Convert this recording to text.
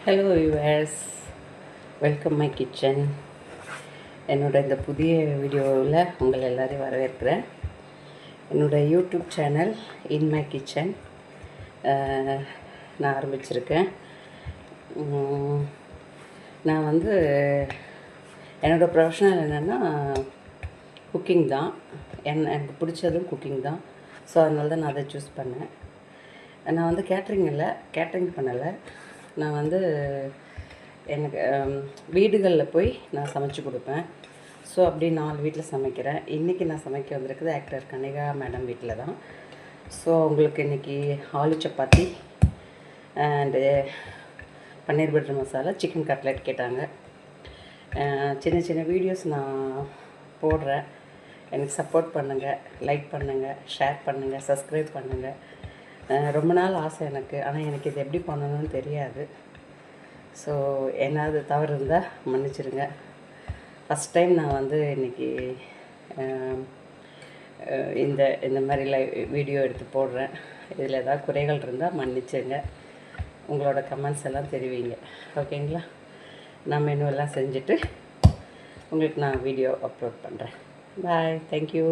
Hello viewers, welcome my kitchen. என்னோடய இந்த புதிய வீடியோவில் உங்கள் எல்லோரையும் வரவேற்கிறேன். என்னோடய YouTube channel in my kitchen நான் ஆரம்பிச்சிருக்கேன். நான் என்னோடய ப்ரொஃபஷனல் என்னென்னா குக்கிங் தான். எனக்கு பிடிச்சதும் குக்கிங் தான். ஸோ அதனால தான் நான் அதை சூஸ் பண்ணேன். நான் கேட்ரிங் பண்ணலை. நான் எனக்கு வீடுகளில் போய் நான் சமைச்சு கொடுப்பேன். ஸோ அப்படி 4 வீட்டில் சமைக்கிறேன். இன்றைக்கி நான் சமைக்க வந்திருக்குது ஆக்டர் கனிகா மேடம் வீட்டில் தான். ஸோ அவங்களுக்கு இன்றைக்கி aloo chapati and paneer butter masala, chicken cutlet கேட்டாங்க. சின்ன சின்ன வீடியோஸ் நான் போடுறேன். எனக்கு சப்போர்ட் பண்ணுங்கள், லைக் பண்ணுங்கள், ஷேர் பண்ணுங்கள், சப்ஸ்கிரைப் பண்ணுங்கள். ரொம்ப நாள் ஆசை எனக்கு, ஆனால் எனக்கு இது எப்படி பண்ணணும்னு தெரியாது. ஸோ ஏதாவது தவறு இருந்தால் மன்னிச்சிடுங்க. ஃபஸ்ட் டைம் நான் இன்றைக்கி இந்த மாதிரி வீடியோ எடுத்து போடுறேன். இதில் ஏதாவது குறைகள் இருந்தால் மன்னிச்சுங்க. உங்களோட கமெண்ட்ஸ் எல்லாம் தெரிவிங்க, ஓகேங்களா? நான் மெனுவெல்லாம் செஞ்சுட்டு உங்களுக்கு நான் வீடியோ அப்லோட் பண்ணுறேன். பாய், தேங்க்யூ.